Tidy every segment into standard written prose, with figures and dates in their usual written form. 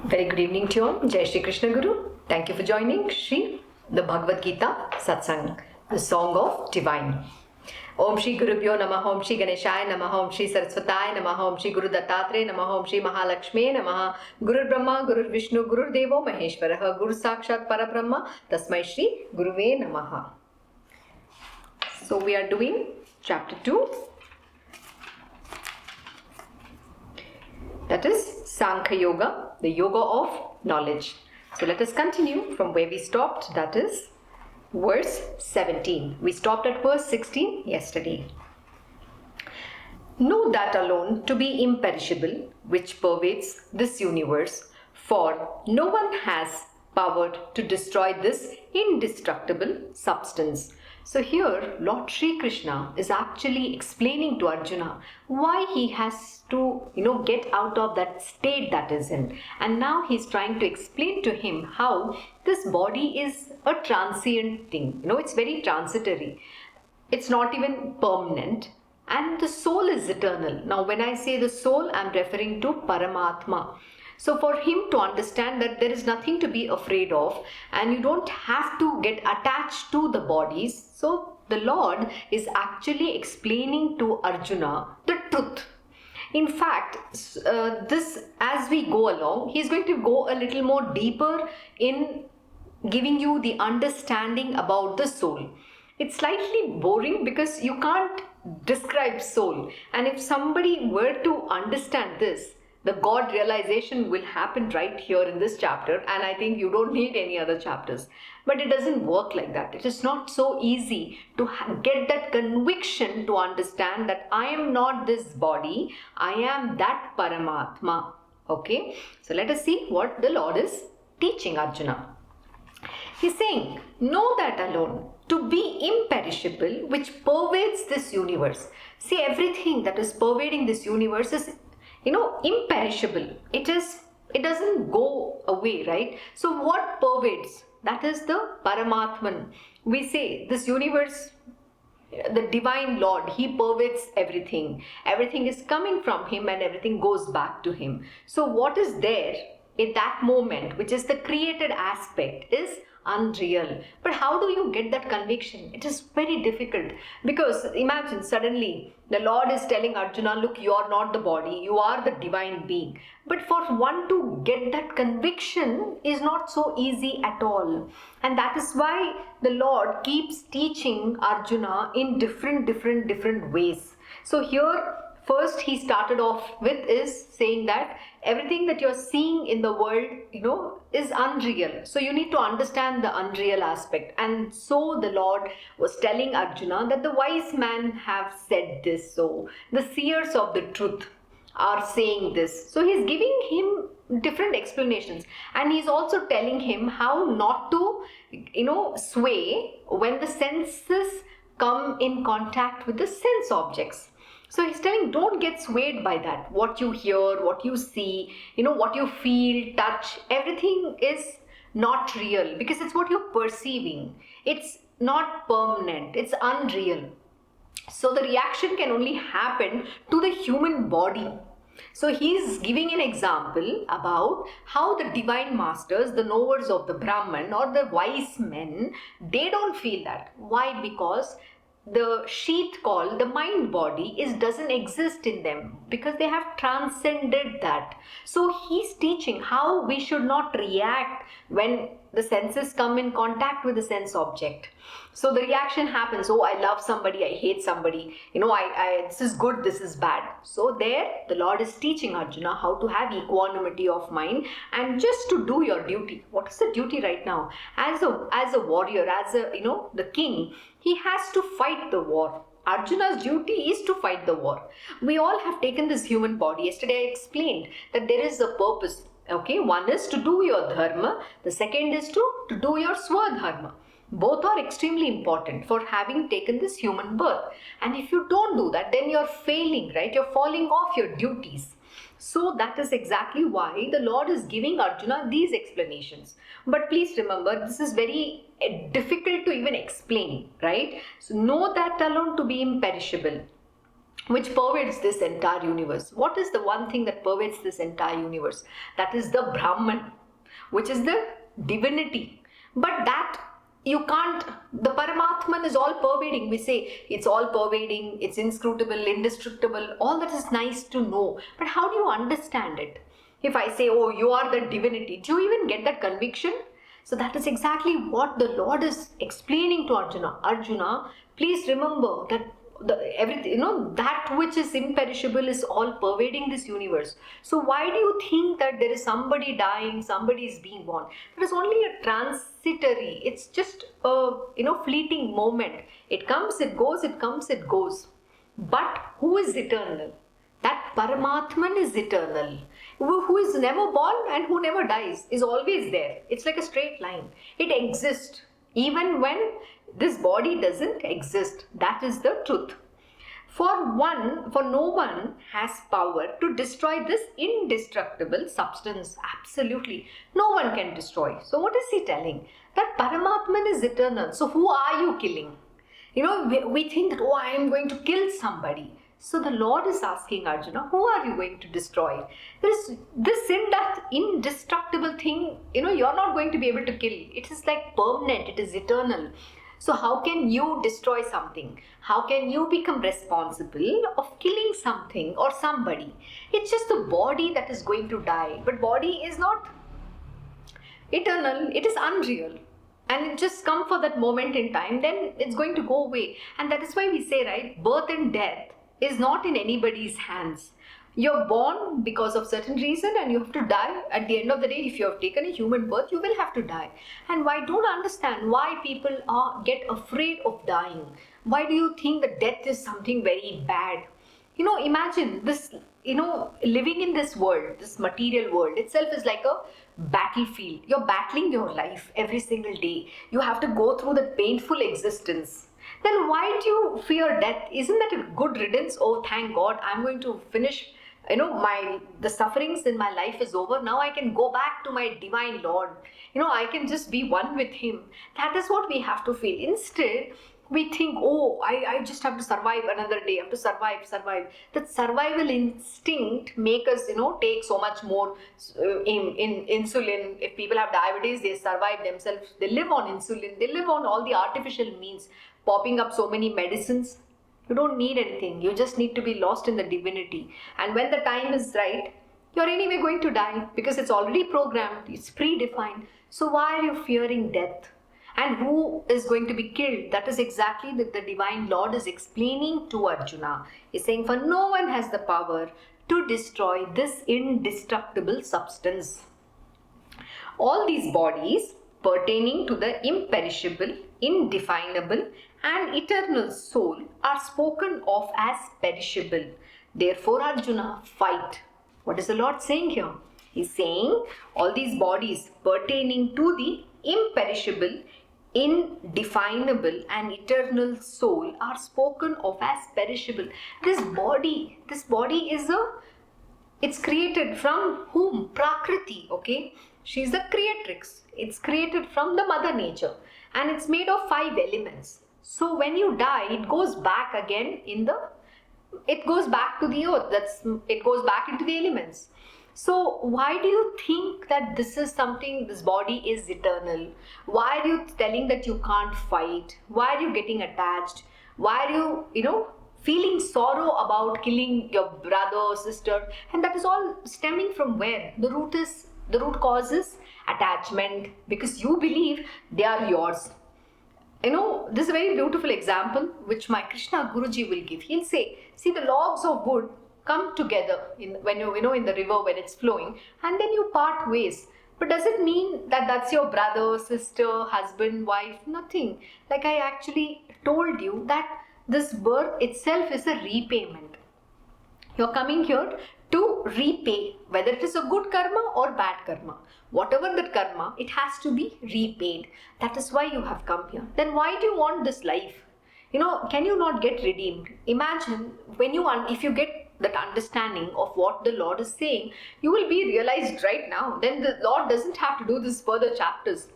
Very good evening to you all. Jai Shri Krishna Guru. Thank you for joining Shri, the Bhagavad Gita Satsang, the Song of Divine. Om Shri Gurubhyo Namaha, Om Shri Ganeshaya Namaha, Om Shri Saraswataya Namaha, Om Shri Guru Dattatreya Namaha, Om Shri Mahalakshmi Namaha, Guru Brahma, Guru Vishnu, Guru Devo Maheshwaraha, Guru Sakshat Parabrahma, Tasmai Shri Guruve Namaha. So we are doing chapter 2. That is Sankhyayoga, the yoga of knowledge. So let us continue from where we stopped, that is verse 17. We stopped at verse 16 yesterday. Know that alone to be imperishable, which pervades this universe, for no one has power to destroy this indestructible substance. So here Lord Shri Krishna is actually explaining to Arjuna why he has to get out of that state that is in, and now he's trying to explain to him how this body is a transient thing. It's very transitory, it's not even permanent, and the soul is eternal. Now when I say the soul, I'm referring to Paramatma. So for him to understand that there is nothing to be afraid of and you don't have to get attached to the bodies, so the Lord is actually explaining to Arjuna the truth. In fact, this as we go along, he's going to go a little more deeper in giving you the understanding about the soul. It's slightly boring because you can't describe soul, and if somebody were to understand this, the God realization will happen right here in this chapter, and I think you don't need any other chapters. But it doesn't work like that. It is not so easy to get that conviction to understand that I am not this body, I am that Paramatma. Okay, so let us see what the Lord is teaching Arjuna. He's saying, know that alone to be imperishable, which pervades this universe. See, everything that is pervading this universe is imperishable. It doesn't go away, right? So what pervades? That is the Paramatman. We say this universe, the divine Lord, he pervades everything. Everything is coming from him and everything goes back to him. So what is there in that moment, which is the created aspect, is unreal. But how do you get that conviction? It is very difficult, because imagine suddenly the Lord is telling Arjuna, look, you are not the body, you are the divine being. But for one to get that conviction is not so easy at all. And that is why the Lord keeps teaching Arjuna in different ways. So here, first he started off with is saying that everything that you're seeing in the world, is unreal. So you need to understand the unreal aspect. And so the Lord was telling Arjuna that the wise men have said this. So the seers of the truth are saying this. So he's giving him different explanations. And he's also telling him how not to, sway when the senses come in contact with the sense objects. So he's telling, don't get swayed by that. What you hear, what you see, what you feel, touch, everything is not real, because it's what you're perceiving. It's not permanent. It's unreal. So the reaction can only happen to the human body. So he's giving an example about how the divine masters, the knowers of the Brahman or the wise men, they don't feel that. Why? Because the sheath called the mind body doesn't exist in them, because they have transcended that. So he's teaching how we should not react when the senses come in contact with the sense object. So the reaction happens, oh, I love somebody, I hate somebody, this is good, this is bad. So there the Lord is teaching Arjuna how to have equanimity of mind and just to do your duty. What is the duty right now? As a warrior, as the king, he has to fight the war. Arjuna's duty is to fight the war. We all have taken this human body. Yesterday I explained that there is a purpose. Okay, one is to do your dharma, the second is to do your swadharma. Both are extremely important for having taken this human birth. And if you don't do that, then you're failing, right? You're falling off your duties. So that is exactly why the Lord is giving Arjuna these explanations. But please remember, this is very difficult to even explain, right? So know that alone to be imperishable. which pervades this entire universe. What is the one thing that pervades this entire universe? That is the Brahman, which is the divinity. But that you can't, the Paramatman is all pervading. We say it's all pervading, it's inscrutable, indestructible, all that is nice to know. But how do you understand it? If I say, oh, you are the divinity, do you even get that conviction? So that is exactly what the Lord is explaining to Arjuna. Arjuna, please remember that everything, that which is imperishable is all pervading this universe. So why do you think that there is somebody dying, somebody is being born? It is only a transitory, it's just a fleeting moment. It comes, it goes, it comes, it goes. But who is eternal? That Paramatman is eternal. Who is never born and who never dies, is always there. It's like a straight line. It exists even when this body doesn't exist. That is the truth. For no one has power to destroy this indestructible substance. Absolutely. No one can destroy. So what is he telling? That Paramatman is eternal. So who are you killing? We think that, I am going to kill somebody. So the Lord is asking Arjuna, who are you going to destroy? This indestructible thing, you're not going to be able to kill. It is like permanent, it is eternal. So how can you destroy something? How can you become responsible of killing something or somebody? It's just the body that is going to die. But body is not eternal, it is unreal. And it just comes for that moment in time, then it's going to go away. And that is why we say, right, birth and death is not in anybody's hands. You're born because of certain reason and you have to die. At the end of the day, if you have taken a human birth, you will have to die. And I don't understand why people get afraid of dying. Why do you think that death is something very bad? Imagine this, living in this world, this material world itself is like a battlefield. You're battling your life every single day. You have to go through the painful existence. Then why do you fear death? Isn't that a good riddance? Oh, thank God, I'm going to finish, the sufferings in my life is over. Now I can go back to my divine Lord. I can just be one with Him. That is what we have to feel. Instead, we think, I just have to survive another day. I have to survive. That survival instinct make us, take so much more in insulin. If people have diabetes, they survive themselves. They live on insulin. They live on all the artificial means, popping up so many medicines. You don't need anything. You just need to be lost in the divinity. And when the time is right, you're anyway going to die because it's already programmed. It's predefined. So why are you fearing death? And who is going to be killed? That is exactly that the divine Lord is explaining to Arjuna. He's saying, for no one has the power to destroy this indestructible substance. All these bodies pertaining to the imperishable, indefinable and eternal soul are spoken of as perishable. Therefore, Arjuna, fight. What is the Lord saying here? He's saying all these bodies pertaining to the imperishable, indefinable and eternal soul are spoken of as perishable. This body is it's created from whom? Prakriti, okay? She's the creatrix. It's created from the mother nature and it's made of 5 elements. So when you die, it goes back again it goes back to the earth. It goes back into the elements. So why do you think that this body is eternal? Why are you telling that you can't fight? Why are you getting attached? Why are you, feeling sorrow about killing your brother or sister? And that is all stemming from where? The root cause is attachment, because you believe they are yours. This is a very beautiful example which my Krishna Guruji will give. He'll say, see, the logs of wood come together when in the river when it's flowing, and then you part ways. But does it mean that that's your brother, sister, husband, wife? Nothing. Like I actually told you that this birth itself is a repayment. You're coming here to repay, whether it is a good karma or bad karma. Whatever that karma, it has to be repaid. That is why you have come here. Then why do you want this life? Can you not get redeemed? Imagine if you get that understanding of what the Lord is saying, you will be realized right now. Then the Lord doesn't have to do this further chapters.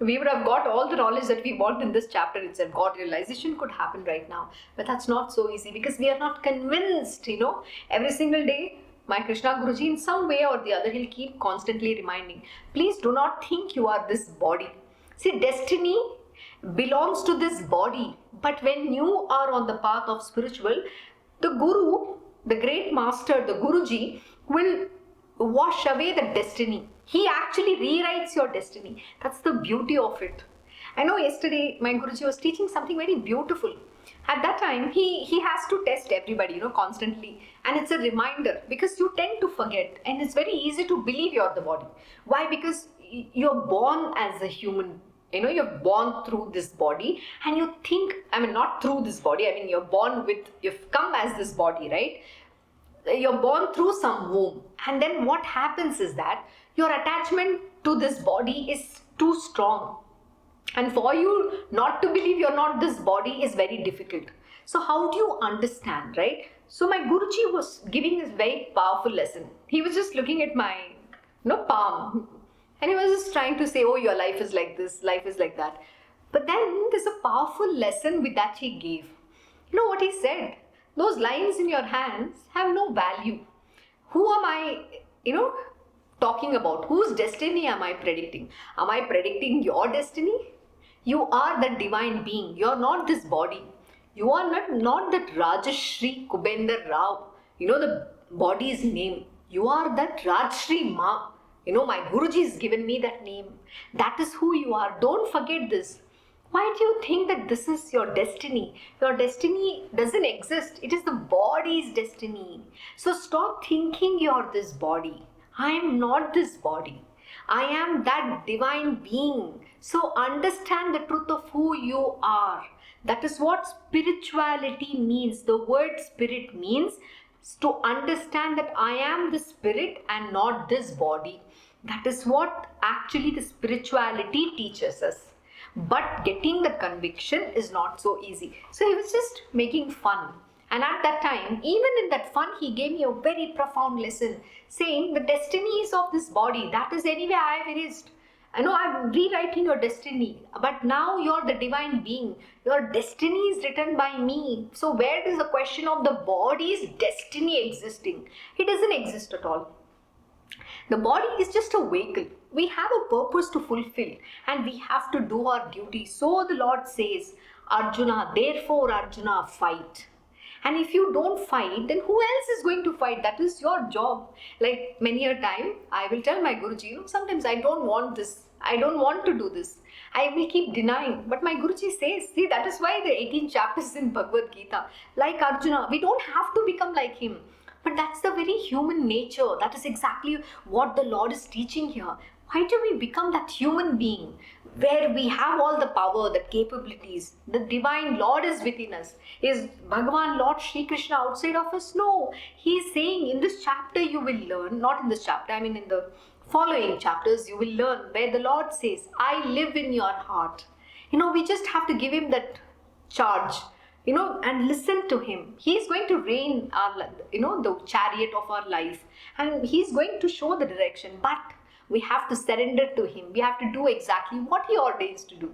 We would have got all the knowledge that we want in this chapter itself. God realization could happen right now. But that's not so easy because we are not convinced, Every single day, my Krishna Guruji, in some way or the other, he'll keep constantly reminding, please do not think you are this body. See, destiny belongs to this body. But when you are on the path of spiritual, the Guru, the great master, the Guruji, will wash away the destiny. He actually rewrites your destiny. That's the beauty of it. I know yesterday my Guruji was teaching something very beautiful. At that time, he has to test everybody, constantly. And it's a reminder because you tend to forget. And it's very easy to believe you're the body. Why? Because you're born as a human. You're born through this body and you think, not through this body. You've come as this body, right? You're born through some womb. And then what happens is that your attachment to this body is too strong. And for you not to believe you're not this body is very difficult. So how do you understand, right? So my Guruji was giving this very powerful lesson. He was just looking at my palm. And he was just trying to say, oh, your life is like this, life is like that. But then there's a powerful lesson with that he gave. You know what he said? Those lines in your hands have no value. Who am I, talking about? Whose destiny am I predicting? Am I predicting your destiny? You are that divine being. You are not this body. You are not that RajShree Kubender Rao. The body's name. You are that RajShree Maa. My Guruji has given me that name. That is who you are. Don't forget this. Why do you think that this is your destiny? Your destiny doesn't exist. It is the body's destiny. So stop thinking you're this body. I am not this body. I am that divine being. So understand the truth of who you are. That is what spirituality means. The word spirit means to understand that I am the spirit and not this body. That is what actually the spirituality teaches us. But getting the conviction is not so easy. So he was just making fun. And at that time, even in that fun, he gave me a very profound lesson saying the destinies of this body, that is anyway I have erased. I know I'm rewriting your destiny, but now you're the divine being. Your destiny is written by me. So where is the question of the body's destiny existing? It doesn't exist at all. The body is just a vehicle. We have a purpose to fulfill and we have to do our duty. So the Lord says, Arjuna, therefore Arjuna, fight. And if you don't fight, then who else is going to fight? That is your job. Like many a time, I will tell my Guruji, sometimes I don't want this. I don't want to do this. I will keep denying. But my Guruji says, see, that is why the 18 chapters in Bhagavad Gita, like Arjuna, we don't have to become like him. But that's the very human nature. That is exactly what the Lord is teaching here. Why do we become that human being where we have all the power, the capabilities? The divine Lord is within us. Is Bhagavan Lord Sri Krishna outside of us? No. He is saying in this chapter you will learn, not in this chapter, in the following chapters you will learn where the Lord says, I live in your heart. We just have to give him that charge. And listen to him. He is going to reign our, the chariot of our life. And he's going to show the direction. But we have to surrender to him. We have to do exactly what he ordains to do.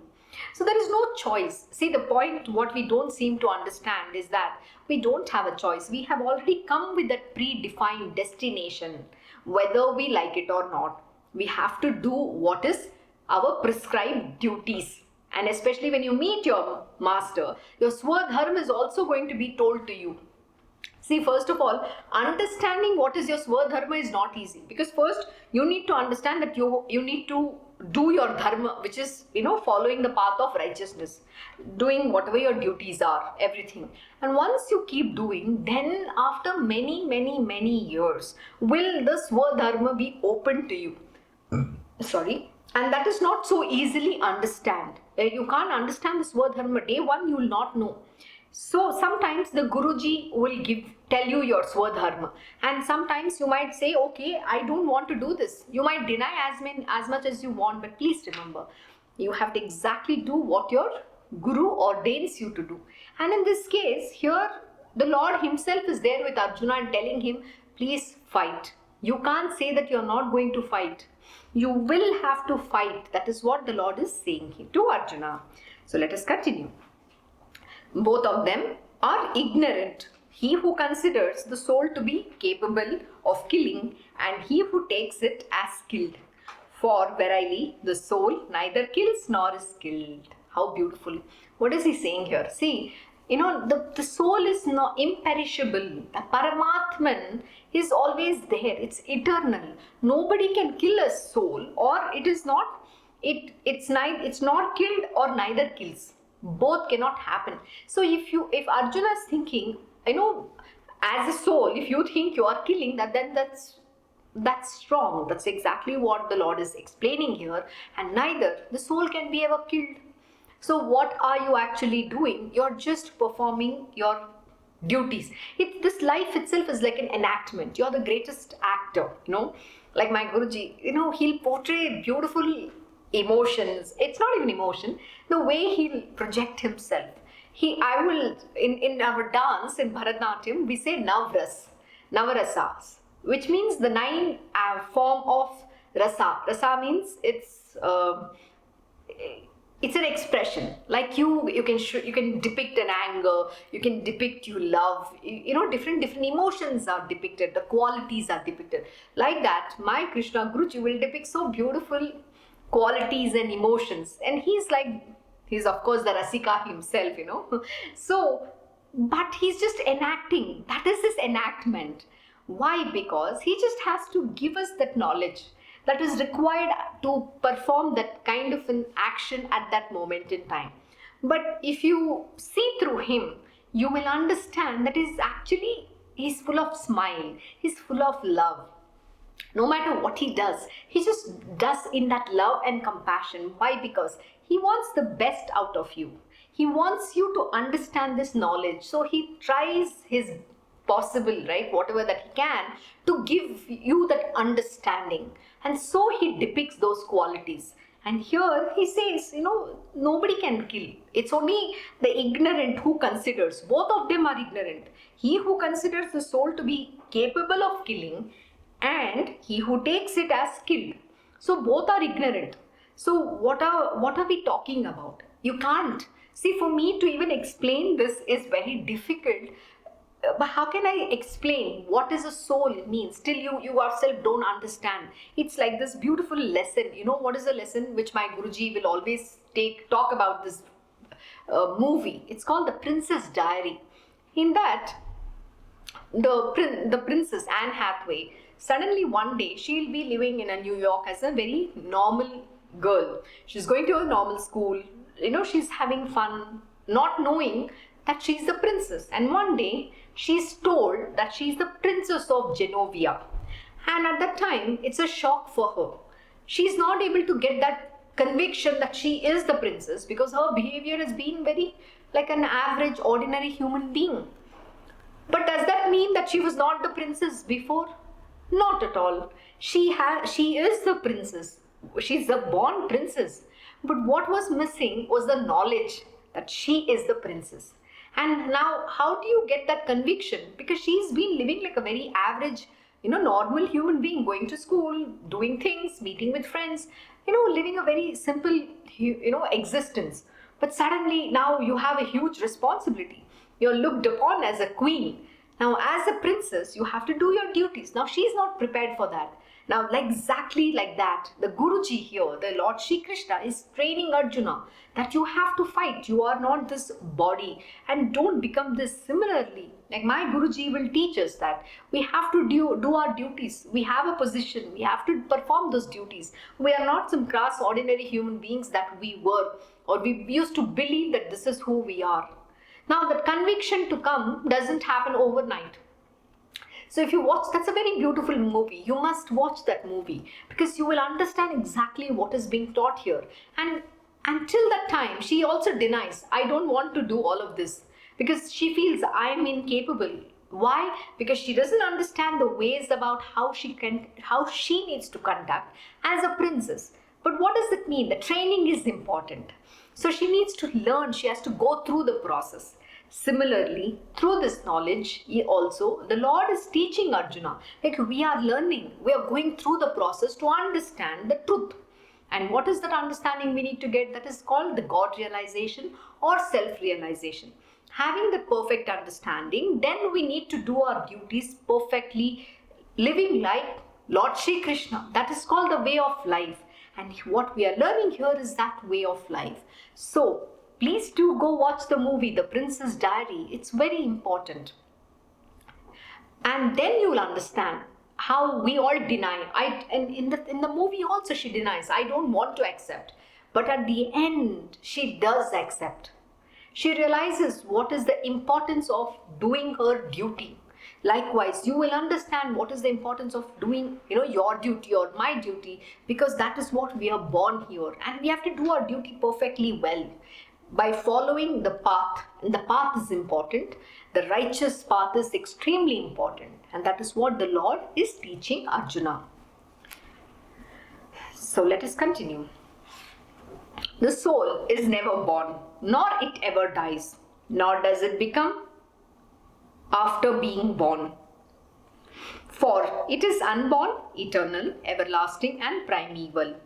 So there is no choice. See, the point, what we don't seem to understand is that we don't have a choice. We have already come with that predefined destination, whether we like it or not. We have to do what is our prescribed duties. And especially when you meet your master, your Swadharma is also going to be told to you. See, first of all, understanding what is your Swadharma is not easy. Because first, you need to understand that you need to do your dharma, which is, following the path of righteousness. Doing whatever your duties are, everything. And once you keep doing, then after many, many, many years, will the Swadharma be open to you. And that is not so easily understand. You can't understand the Swadharma. Day one, you will not know. So sometimes the Guruji will tell you your Swadharma. And sometimes you might say, okay, I don't want to do this. You might deny as much as you want, but please remember, you have to exactly do what your Guru ordains you to do. And in this case, here, the Lord himself is there with Arjuna and telling him, please fight. You can't say that you're not going to fight. You will have to fight. That is what the Lord is saying here to Arjuna. So let us continue. Both of them are ignorant. He who considers the soul to be capable of killing, and he who takes it as killed. For verily the soul neither kills nor is killed. How beautiful. What is he saying here? See, the soul is not imperishable. The Paramatman is always there. It's eternal. Nobody can kill a soul, or it is not. It's not killed or neither kills. Both cannot happen. So if Arjuna is thinking, as a soul, if you think you are killing, then that's wrong. That's exactly what the Lord is explaining here. And neither the soul can be ever killed. So what are you actually doing? You're just performing your duties. This life itself is like an enactment. You're the greatest actor, like my Guruji, he'll portray beautiful emotions. It's not even emotion. The way he'll project himself. In our dance, in Bharatanatyam, we say Navarasas, which means the 9 form of rasa. Rasa means it's an expression. Like you can depict an anger, you can depict you love, different different emotions are depicted, the qualities are depicted. Like that, my Krishna Guruji will depict so beautiful qualities and emotions, and he's of course the Rasika himself, So, but he's just enacting. That is his enactment. Why? Because he just has to give us that knowledge that is required to perform that kind of an action at that moment in time. But if you see through him, you will understand that he's full of smile, he's full of love. No matter what he does, he just does in that love and compassion. Why? Because he wants the best out of you. He wants you to understand this knowledge. So he tries his possible, right, whatever that he can, to give you that understanding. And so he depicts those qualities. And here he says, nobody can kill. It's only the ignorant who considers. Both of them are ignorant. He who considers the soul to be capable of killing, and he who takes it as killed. So both are ignorant. So what are we talking about? You can't. See, for me to even explain this is very difficult. But how can I explain what is a soul means? Still you yourself don't understand. It's like this beautiful lesson. What is a lesson which my Guruji will always talk about this movie. It's called The Princess Diary. In that, the princess Anne Hathaway, suddenly one day she'll be living in New York as a very normal girl. She's going to a normal school. She's having fun, not knowing that she's the princess. And one day she's told that she's the princess of Genovia. And at that time, it's a shock for her. She's not able to get that conviction that she is the princess, because her behavior has been very like an average, ordinary human being. But does that mean that she was not the princess before? Not at all. She is the princess. She's a born princess. But what was missing was the knowledge that she is the princess. And now, how do you get that conviction? Because she's been living like a very average, normal human being, going to school, doing things, meeting with friends, living a very simple, existence. But suddenly now you have a huge responsibility. You're looked upon as a queen. Now, as a princess, you have to do your duties. Now, she's not prepared for that. Now, exactly like that, the Guruji here, the Lord Shri Krishna, is training Arjuna that you have to fight. You are not this body, and don't become this. Similarly, like my Guruji will teach us that we have to do our duties. We have a position. We have to perform those duties. We are not some crass, ordinary human beings that we were, or we used to believe that this is who we are. Now, that conviction to come doesn't happen overnight. So if you watch, that's a very beautiful movie. You must watch that movie, because you will understand exactly what is being taught here. And until that time, she also denies, I don't want to do all of this, because she feels I am incapable. Why? Because she doesn't understand the ways about how she needs to conduct as a princess. But what does it mean? The training is important. So she needs to learn. She has to go through the process. Similarly, through this knowledge, the Lord is teaching Arjuna, like we are learning, we are going through the process to understand the truth. And what is that understanding we need to get? That is called the God realization or self-realization. Having the perfect understanding, then we need to do our duties perfectly, living like Lord Shri Krishna. That is called the way of life. And what we are learning here is that way of life. So, please do go watch the movie, The Princess Diary. It's very important. And then you will understand how we all deny. And in the movie also she denies, I don't want to accept. But at the end, she does accept. She realizes what is the importance of doing her duty. Likewise, you will understand what is the importance of doing, your duty or my duty, because that is what we are born here. And we have to do our duty perfectly well by following the path. And the path is important. The righteous path is extremely important. And that is what the Lord is teaching Arjuna. So let us continue. The soul is never born, nor it ever dies, nor does it become after being born. For it is unborn, eternal, everlasting and primeval.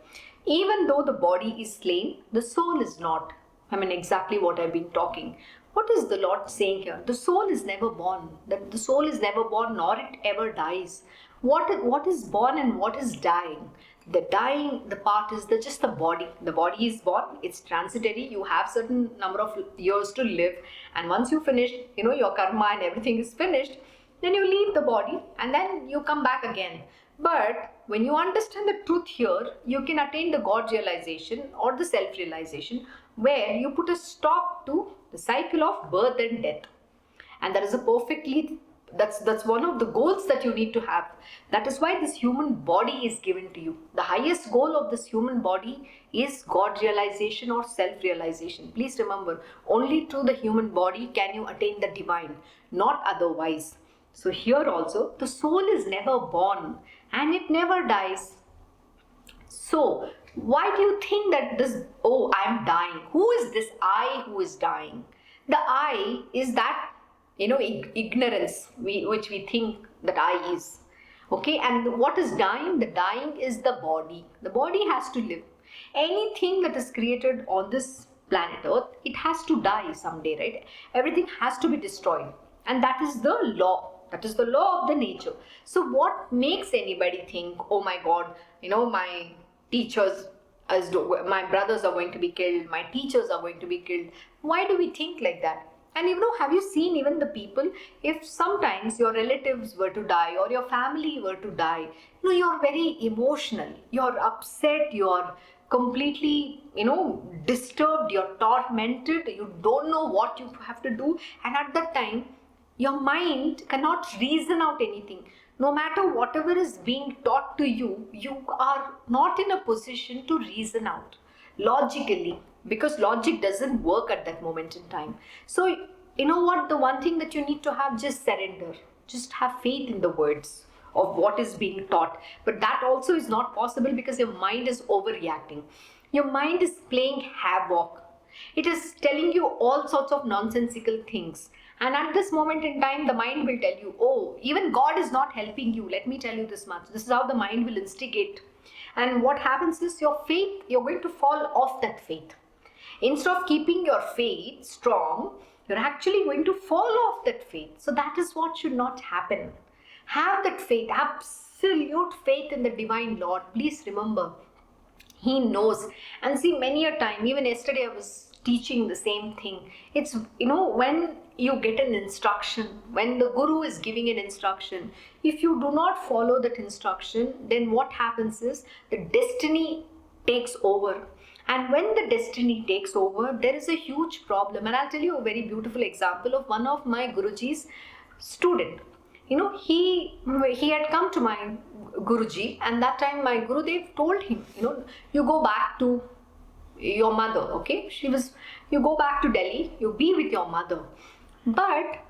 Even though the body is slain, the soul is not. Exactly what I've been talking. What is the Lord saying here? The soul is never born. The soul is never born, nor it ever dies. What is born and what is dying? The dying, the part is just the body. The body is born, it's transitory. You have certain number of years to live. And once you finish, your karma and everything is finished, then you leave the body and then you come back again. But when you understand the truth here, you can attain the God realization or the self-realization, where you put a stop to the cycle of birth and death. And that is that's one of the goals that you need to have. That is why this human body is given to you. The highest goal of this human body is God realization or self-realization. Please remember, only through the human body can you attain the divine, not otherwise. So here also, the soul is never born and it never dies. So, why do you think that I am dying? Who is this I who is dying? The I is that, ignorance which we think that I is. Okay, and what is dying? The dying is the body. The body has to live. Anything that is created on this planet Earth, it has to die someday, right? Everything has to be destroyed. And that is the law. That is the law of the nature. So what makes anybody think, oh my God, my teachers, my brothers are going to be killed, my teachers are going to be killed? Why do we think like that? And have you seen even the people, if sometimes your relatives were to die or your family were to die, you're very emotional, you're upset, you're completely, disturbed, you're tormented, you don't know what you have to do. And at that time, your mind cannot reason out anything. No matter whatever is being taught to you, you are not in a position to reason out logically, because logic doesn't work at that moment in time. So, you know what? The one thing that you need to have, just surrender. Just have faith in the words of what is being taught. But that also is not possible because your mind is overreacting. Your mind is playing havoc. It is telling you all sorts of nonsensical things. And at this moment in time, the mind will tell you, oh, even God is not helping you. Let me tell you this much. This is how the mind will instigate. And what happens is your faith, you're going to fall off that faith. Instead of keeping your faith strong, you're actually going to fall off that faith. So that is what should not happen. Have that faith, absolute faith in the divine Lord. Please remember, He knows. And see, many a time, even yesterday I was teaching the same thing. It's, when you get an instruction, when the Guru is giving an instruction, if you do not follow that instruction, then what happens is the destiny takes over. And when the destiny takes over, there is a huge problem. And I'll tell you a very beautiful example of one of my Guruji's student. He had come to my Guruji, and that time my Gurudev told him, you go back to your mother, okay? You go back to Delhi, you be with your mother. But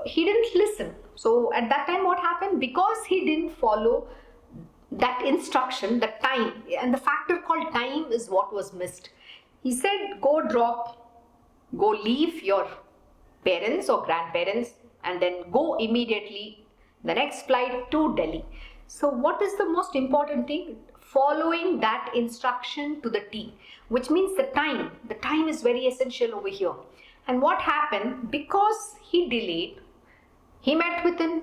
he didn't listen. So at that time what happened? Because he didn't follow that instruction, the time, and the factor called time is what was missed. He said, go leave your parents or grandparents and then go immediately the next flight to Delhi. So what is the most important thing? Following that instruction to the T, which means the time. The time is very essential over here. And what happened? Because he delayed, he met with an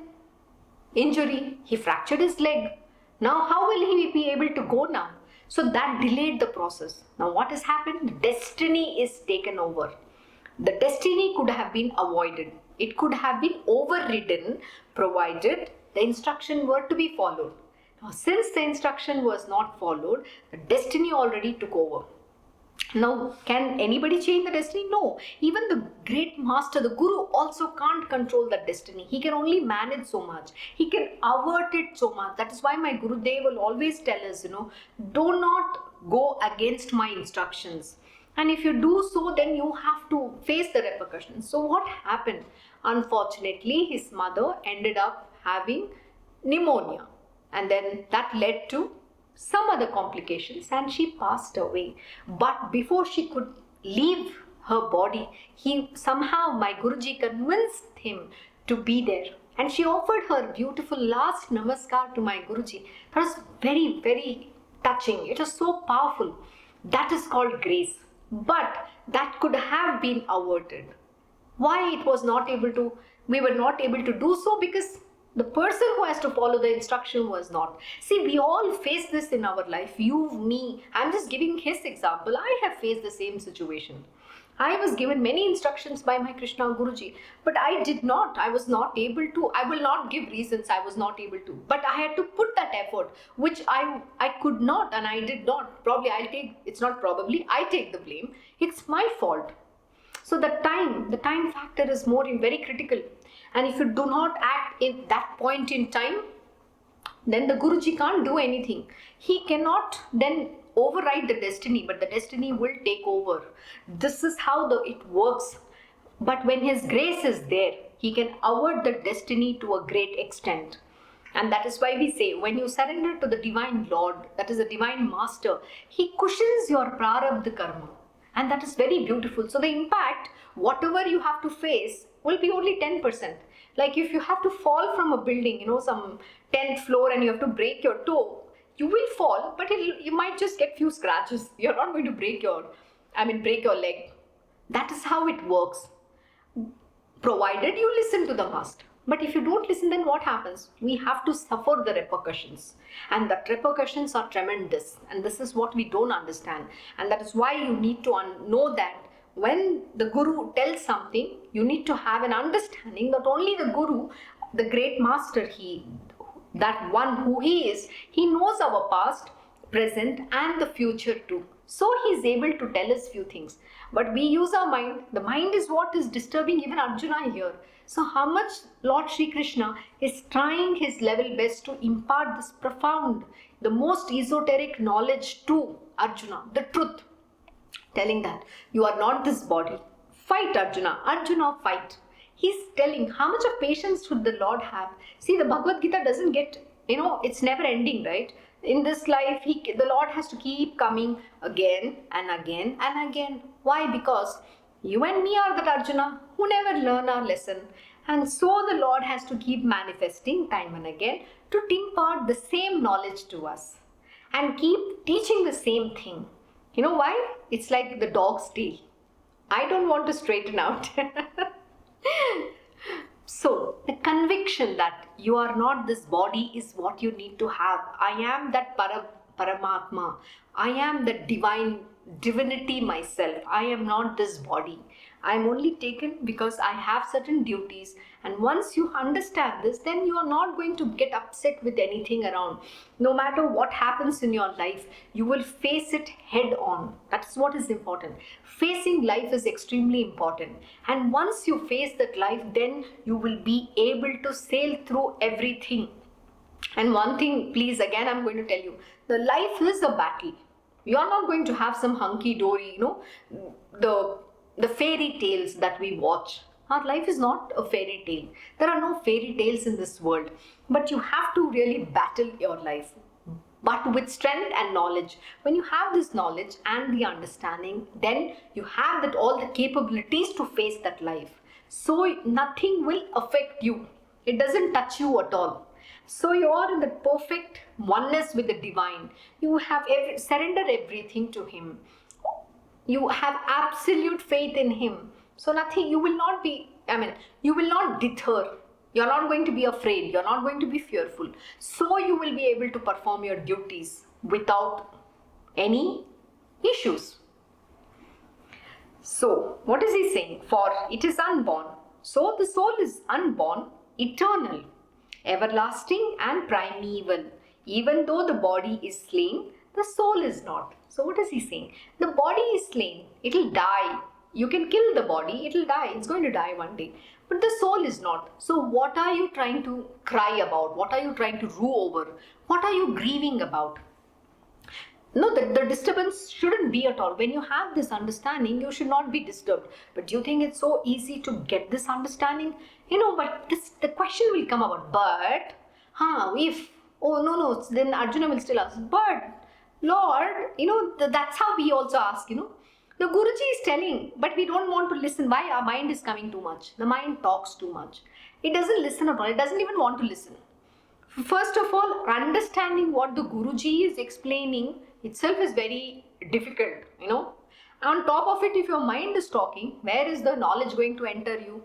injury, he fractured his leg. Now how will he be able to go now? So that delayed the process. Now what has happened? Destiny is taken over. The destiny could have been avoided. It could have been overridden provided the instruction were to be followed. Now since the instruction was not followed, the destiny already took over. Now, can anybody change the destiny? No. Even the great master, the guru, also can't control that destiny. He can only manage so much. He can avert it so much. That is why my Gurudev will always tell us, do not go against my instructions. And if you do so, then you have to face the repercussions. So what happened? Unfortunately, his mother ended up having pneumonia. And then that led to some other complications and she passed away. But before she could leave her body, my Guruji convinced him to be there. And she offered her beautiful last namaskar to my Guruji. That was very, very touching. It was so powerful. That is called grace. But that could have been averted. Why we were not able to do so? Because the person who has to follow the instruction was not. See, we all face this in our life. You, me. I'm just giving his example. I have faced the same situation. I was given many instructions by my Krishna Guruji, but I did not. I was not able to. I will not give reasons. I was not able to. But I had to put that effort, which I could not and I did not. I take the blame. It's my fault. So the time factor is very critical. And if you do not act in that point in time, then the Guruji can't do anything. He cannot then override the destiny, but the destiny will take over. This is how it works. But when his grace is there, he can avert the destiny to a great extent. And that is why we say, when you surrender to the Divine Lord, that is the Divine Master, he cushions your prarabdha karma. And that is very beautiful. So the impact, whatever you have to face, will be only 10%. Like if you have to fall from a building, some 10th floor and you have to break your toe, you will fall, but you might just get few scratches. You're not going to break your leg. That is how it works. Provided you listen to the master. But if you don't listen, then what happens? We have to suffer the repercussions. And the repercussions are tremendous. And this is what we don't understand. And that is why you need to know that when the Guru tells something, you need to have an understanding that only the Guru, the great master, that one who he is, he knows our past, present and the future too. So he is able to tell us few things. But we use our mind. The mind is what is disturbing even Arjuna here. So how much Lord Shri Krishna is trying his level best to impart this profound, the most esoteric knowledge to Arjuna, the truth. Telling that you are not this body. Fight, Arjuna. Arjuna, fight. He's telling how much of patience should the Lord have. See, the Bhagavad Gita doesn't get, it's never ending, right? In this life, the Lord has to keep coming again and again and again. Why? Because you and me are that Arjuna who never learn our lesson. And so the Lord has to keep manifesting time and again to impart the same knowledge to us and keep teaching the same thing. You know why? It's like the dog's tail. I don't want to straighten out. So, the conviction that you are not this body is what you need to have. I am that Paramatma. I am the divinity myself. I am not this body. I am only taken because I have certain duties. And once you understand this, then you are not going to get upset with anything around. No matter what happens in your life, you will face it head on. That's what is important. Facing life is extremely important. And once you face that life, then you will be able to sail through everything. And one thing, please, again, I'm going to tell you, the life is a battle. You are not going to have some hunky-dory, the fairy tales that we watch. Our life is not a fairy tale. There are no fairy tales in this world. But you have to really battle your life. But with strength and knowledge. When you have this knowledge and the understanding, then you have all the capabilities to face that life. So nothing will affect you. It doesn't touch you at all. So you are in the perfect oneness with the divine. You have surrender everything to him. You have absolute faith in him. So nothing, you will not be, you will not deter. You're not going to be afraid. You're not going to be fearful. So you will be able to perform your duties without any issues. So, what is he saying? For it is unborn. So the soul is unborn, eternal, everlasting and primeval. Even though the body is slain, the soul is not. So what is he saying? The body is slain. It will die. You can kill the body. It will die. It's going to die one day. But the soul is not. So what are you trying to cry about? What are you trying to rue over? What are you grieving about? No, the disturbance shouldn't be at all. When you have this understanding, you should not be disturbed. But do you think it's so easy to get this understanding? But the question will come about, but, then Arjuna will still ask, but, Lord, that's how we also ask, The Guruji is telling, but we don't want to listen. Why? Our mind is coming too much. The mind talks too much. It doesn't listen at all. It doesn't even want to listen. First of all, understanding what the Guruji is explaining itself is very difficult, On top of it, if your mind is talking, where is the knowledge going to enter you?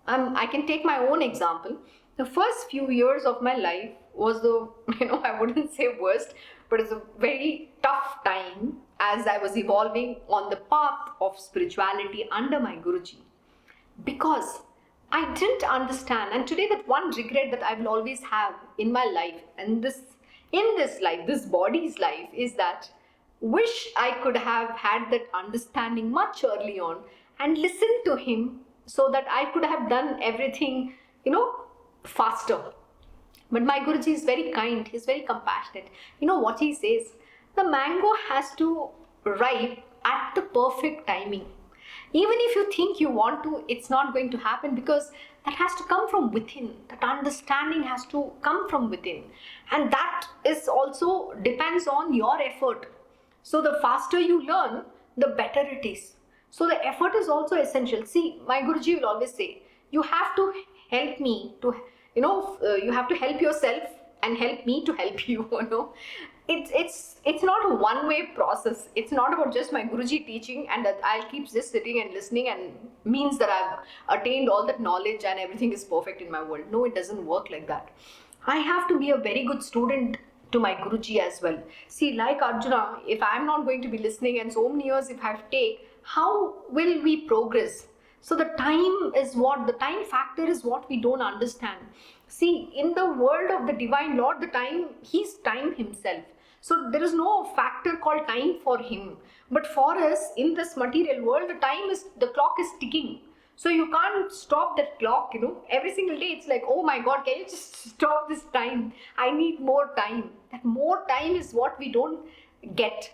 I can take my own example. The first few years of my life was I wouldn't say worst, but it's a very tough time as I was evolving on the path of spirituality under my Guruji. Because I didn't understand, and today that one regret that I will always have in my life, and in this life, this body's life, is that wish I could have had that understanding much early on and listened to him so that I could have done everything, faster. But my Guruji is very kind, he's very compassionate. What he says? The mango has to ripe at the perfect timing. Even if you think you want to, it's not going to happen, because that has to come from within. That understanding has to come from within. And that is also depends on your effort. So the faster you learn, the better it is. So the effort is also essential. See, my Guruji will always say, you have to help me to, you have to help yourself and help me to help you, It's not a one-way process. It's not about just my Guruji teaching and that I'll keep just sitting and listening and means that I've attained all that knowledge and everything is perfect in my world. No, it doesn't work like that. I have to be a very good student to my Guruji as well. See, like Arjuna, if I'm not going to be listening and so many years if I have to take, how will we progress? So the time factor is what we don't understand. See, in the world of the Divine Lord, He's time Himself. So there is no factor called time for Him. But for us, in this material world, the clock is ticking. So you can't stop that clock, Every single day it's like, oh my God, can you just stop this time? I need more time. That more time is what we don't get.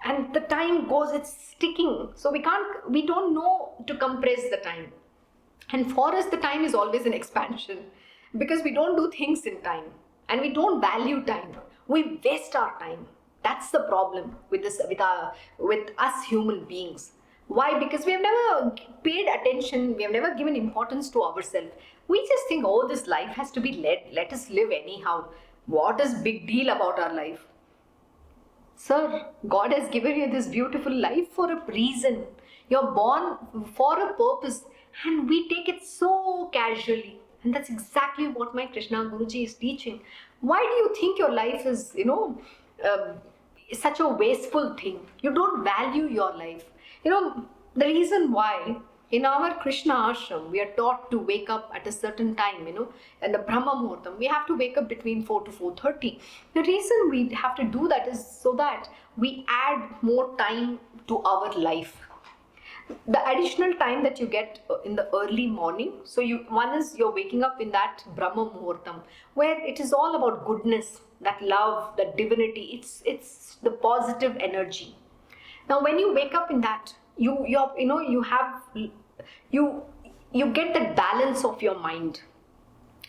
And the time goes, it's ticking. So we don't know to compress the time. And for us, the time is always an expansion. Because we don't do things in time. And we don't value time. We waste our time. That's the problem with us human beings. Why? Because we have never paid attention. We have never given importance to ourselves. We just think, oh, this life has to be led. Let us live anyhow. What is big deal about our life? Sir, God has given you this beautiful life for a reason. You're born for a purpose. And we take it so casually. And that's exactly what my Krishna Guruji is teaching. Why do you think your life is, such a wasteful thing? You don't value your life. The reason why in our Krishna ashram, we are taught to wake up at a certain time, and the Brahma Muhurtam, we have to wake up between 4 to 4:30. The reason we have to do that is so that we add more time to our life. The additional time that you get in the early morning, so you're waking up in that Brahma Muhurtam, where it is all about goodness, that love, that divinity, it's the positive energy. Now when you wake up in that, you get the balance of your mind.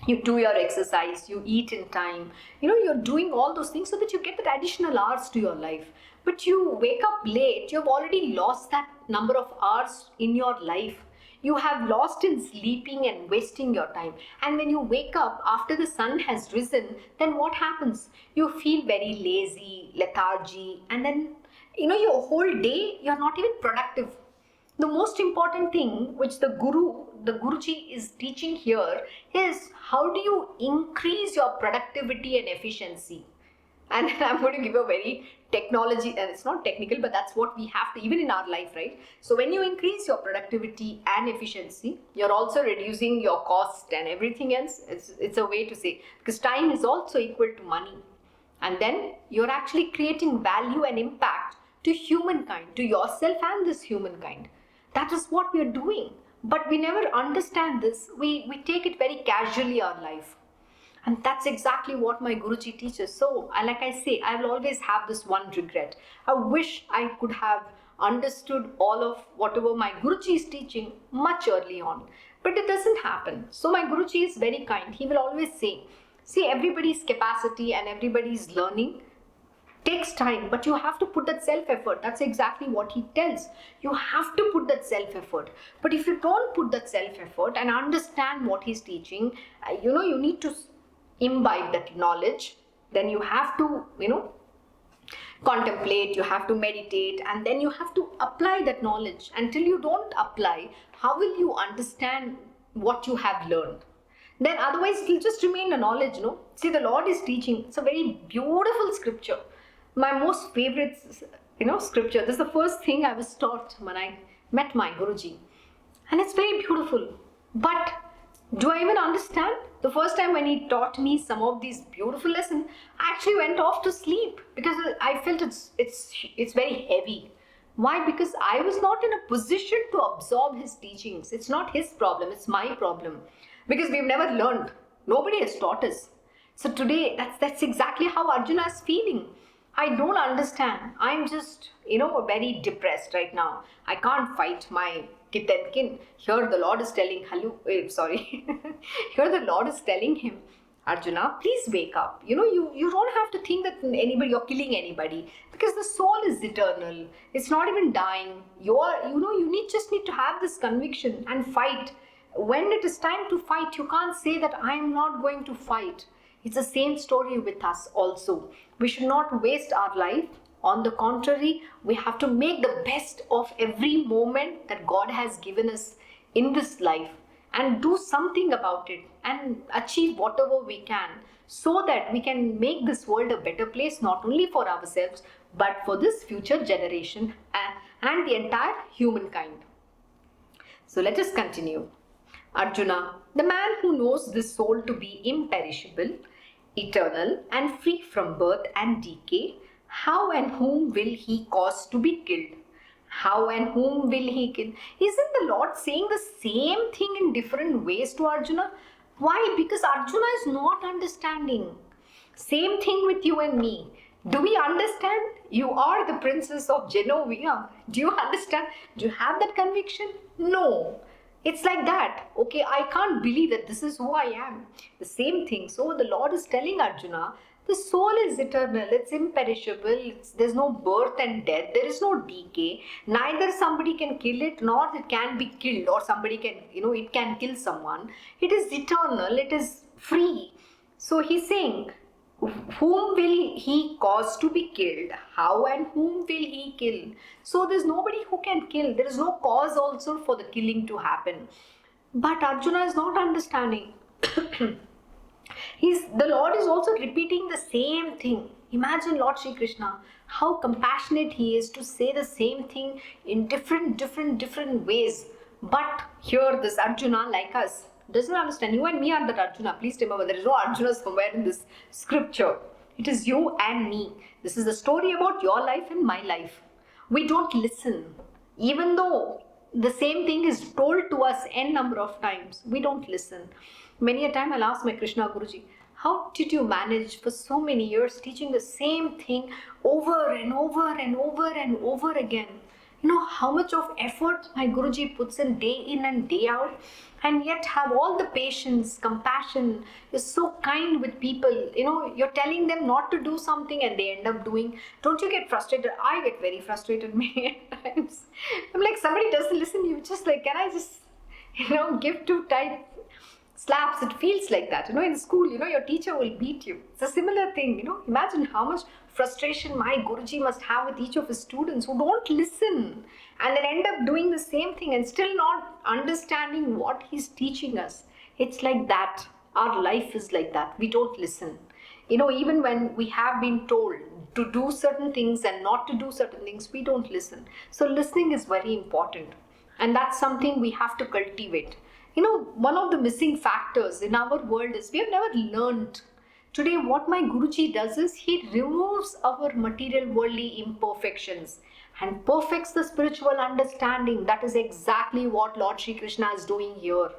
You do your exercise, you eat in time, you're doing all those things so that you get that additional hours to your life. But you wake up late, you've already lost that number of hours in your life. You have lost in sleeping and wasting your time. And when you wake up after the sun has risen, then what happens? You feel very lazy, lethargy, and then your whole day you're not even productive. The most important thing which the Guruji is teaching here is how do you increase your productivity and efficiency. And then I'm going to give a very technology, and it's not technical, but that's what we have to, even in our life, right? So when you increase your productivity and efficiency, you're also reducing your cost and everything else. It's a way to say, because time is also equal to money. And then you're actually creating value and impact to humankind, to yourself and this humankind. That is what we're doing. But we never understand this. We take it very casually, our life. And that's exactly what my Guruji teaches. So, like I say, I will always have this one regret. I wish I could have understood all of whatever my Guruji is teaching much early on. But it doesn't happen. So my Guruji is very kind. He will always say, see, everybody's capacity and everybody's learning takes time, but you have to put that self-effort. That's exactly what he tells. You have to put that self-effort. But if you don't put that self-effort and understand what he's teaching, you need to imbibe that knowledge. Then you have to, contemplate, you have to meditate, and then you have to apply that knowledge. Until you don't apply, how will you understand what you have learned? Then otherwise it will just remain a knowledge, See, the Lord is teaching. It's a very beautiful scripture. My most favorite, scripture. This is the first thing I was taught when I met my Guruji. And it's very beautiful. But do I even understand? The first time when he taught me some of these beautiful lessons, I actually went off to sleep because I felt it's very heavy. Why? Because I was not in a position to absorb his teachings. It's not his problem, it's my problem. Because we've never learned. Nobody has taught us. So today, that's exactly how Arjuna is feeling. I don't understand. I'm just, very depressed right now. I can't fight my kith and kin. Here the Lord is telling, Here the Lord is telling him, Arjuna, please wake up. You don't have to think that you're killing anybody, because the soul is eternal. It's not even dying. You just need to have this conviction and fight. When it is time to fight, you can't say that I am not going to fight. It's the same story with us also. We should not waste our life. On the contrary, we have to make the best of every moment that God has given us in this life and do something about it and achieve whatever we can, so that we can make this world a better place, not only for ourselves, but for this future generation and the entire humankind. So let us continue. Arjuna, the man who knows this soul to be imperishable, eternal and free from birth and decay, how and whom will he cause to be killed? How and whom will he kill? Isn't the Lord saying the same thing in different ways to Arjuna? Why? Because Arjuna is not understanding. Same thing with you and me. Do we understand? You are the princess of Genovia. Do you understand? Do you have that conviction? No. It's like that. Okay, I can't believe that this is who I am. The same thing. So the Lord is telling Arjuna, the soul is eternal, it's imperishable, there's no birth and death, there is no decay. Neither somebody can kill it, nor it can be killed, or somebody can, it can kill someone. It is eternal, it is free. So he's saying, whom will he cause to be killed? How and whom will he kill? So there's nobody who can kill. There is no cause also for the killing to happen. But Arjuna is not understanding. The Lord is also repeating the same thing. Imagine Lord Shri Krishna, how compassionate he is to say the same thing in different ways. But here this Arjuna, like us, doesn't understand. You and me are that Arjuna. Please remember, there is no Arjuna somewhere in this scripture. It is you and me. This is the story about your life and my life. We don't listen. Even though the same thing is told to us n number of times, we don't listen. Many a time I'll ask my Krishna Guruji, how did you manage for so many years teaching the same thing over and over and over and over again? How much of effort my Guruji puts in and day out, and yet have all the patience, compassion, is so kind with people. You're telling them not to do something and they end up doing. Don't you get frustrated? I get very frustrated many times. I'm like, somebody doesn't listen, you just like, can I just Give two tight slaps. It feels like that. In school, your teacher will beat you. It's a similar thing. Imagine how much frustration my Guruji must have with each of his students who don't listen and then end up doing the same thing and still not understanding what he's teaching us. It's like that. Our life is like that. We don't listen. Even when we have been told to do certain things and not to do certain things, we don't listen. So listening is very important. And that's something we have to cultivate. One of the missing factors in our world is we have never learned. Today, what my Guruji does is he removes our material worldly imperfections and perfects the spiritual understanding. That is exactly what Lord Sri Krishna is doing here.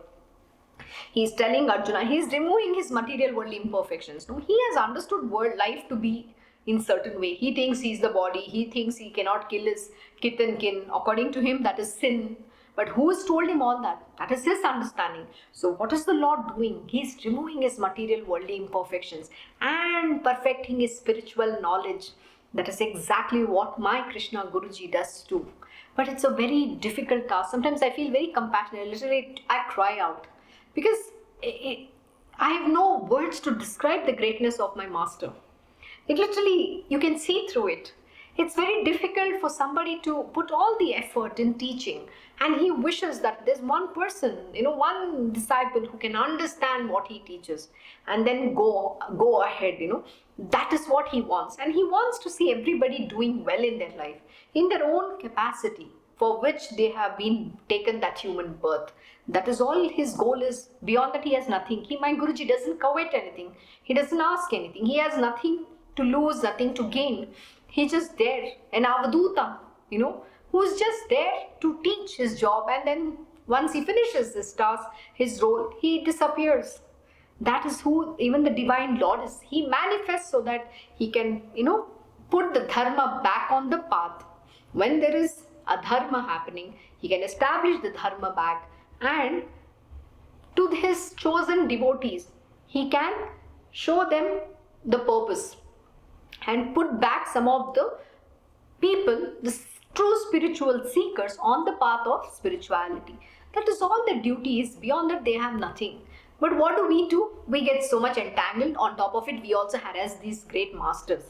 He is telling Arjuna, he is removing his material worldly imperfections. No, he has understood world life to be in certain way. He thinks he is the body. He thinks he cannot kill his kith and kin. According to him, that is sin. But who has told him all that? That is his understanding. So what is the Lord doing? He is removing his material worldly imperfections and perfecting his spiritual knowledge. That is exactly what my Krishna Guruji does too. But it's a very difficult task. Sometimes I feel very compassionate. Literally, I cry out. Because I have no words to describe the greatness of my master. It literally, you can see through it. It's very difficult for somebody to put all the effort in teaching, and he wishes that there's one person, one disciple who can understand what he teaches and then go ahead. That is what he wants, and he wants to see everybody doing well in their life in their own capacity for which they have been taken that human birth. That is all his goal is. Beyond that, he has nothing. My Guruji doesn't covet anything. He doesn't ask anything. He has nothing to lose, nothing to gain. He's just there, an avaduta, who's just there to teach his job, and then once he finishes his task, his role, he disappears. That is who even the divine Lord is. He manifests so that he can, put the dharma back on the path. When there is a dharma happening, he can establish the dharma back, and to his chosen devotees, he can show them the purpose and put back some of the people, the true spiritual seekers, on the path of spirituality. That is all their duty is. Beyond that, they have nothing. But what do? We get so much entangled. On top of it, we also harass these great masters.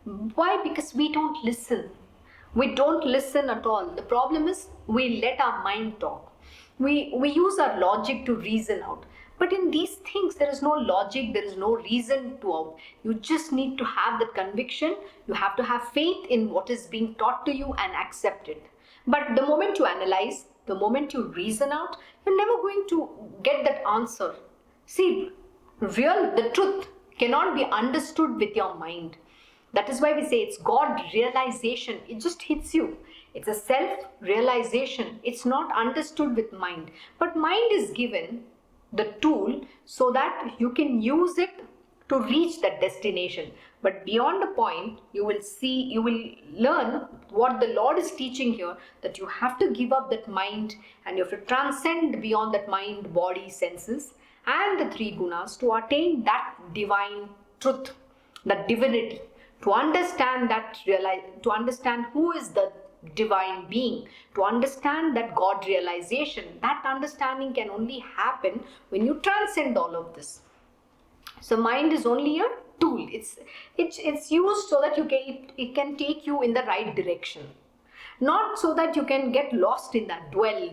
Why? Because we don't listen. We don't listen at all. The problem is we let our mind talk. We use our logic to reason out. But in these things, there is no logic, there is no reason to out. You just need to have that conviction. You have to have faith in what is being taught to you and accept it. But the moment you analyze, the moment you reason out, you're never going to get that answer. See, the truth cannot be understood with your mind. That is why we say it's God realization. It just hits you. It's a self-realization. It's not understood with mind. But mind is given the tool so that you can use it to reach that destination. But beyond a point, you will learn what the Lord is teaching here, that you have to give up that mind and you have to transcend beyond that mind, body, senses and the three gunas to attain that divine truth, that divinity, to understand to understand who is the divine being, to understand that God realization. That understanding can only happen when you transcend all of this. So mind is only a tool. It's used so that it can take you in the right direction, not so that you can get lost in that dwell.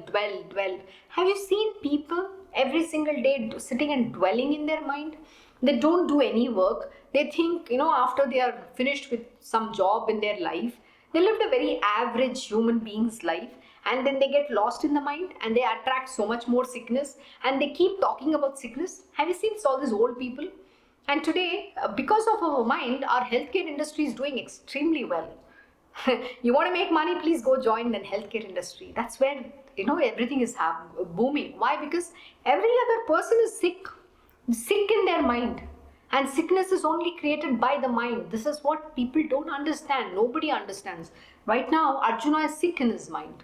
Have you seen people every single day sitting and dwelling in their mind? They don't do any work. They think, after they are finished with some job in their life, they lived a very average human being's life, and then they get lost in the mind and they attract so much more sickness, and they keep talking about sickness. Have you seen all these old people? And today, because of our mind, our healthcare industry is doing extremely well. You want to make money, please go join the healthcare industry. That's where, everything is booming. Why? Because every other person is sick in their mind. And sickness is only created by the mind. This is what people don't understand. Nobody understands. Right now, Arjuna is sick in his mind.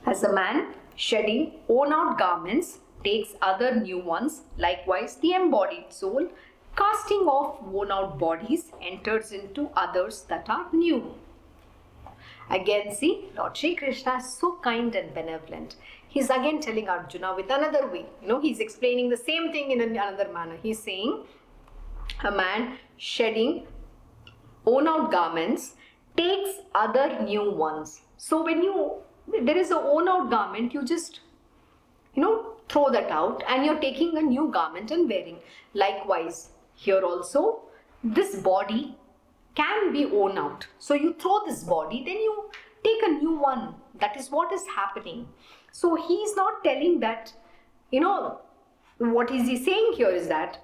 As a man shedding worn out garments takes other new ones, likewise the embodied soul, casting off worn out bodies, enters into others that are new. Again, see, Lord Shri Krishna is so kind and benevolent. He's again telling Arjuna with another way. He's explaining the same thing in another manner. He's saying, a man shedding worn out garments takes other new ones. So when there is a worn out garment, you just, throw that out and you're taking a new garment and wearing. Likewise, here also, this body can be worn out. So you throw this body, then you take a new one. That is what is happening. So he's not telling that, what is he saying here is that,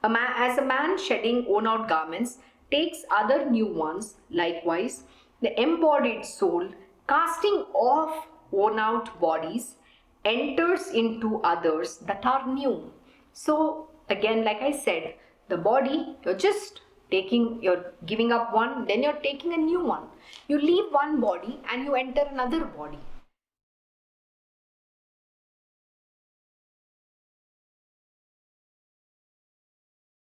as a man shedding worn out garments takes other new ones, likewise, the embodied soul casting off worn out bodies enters into others that are new. So again, like I said, the body, you're giving up one, then you're taking a new one. You leave one body and you enter another body.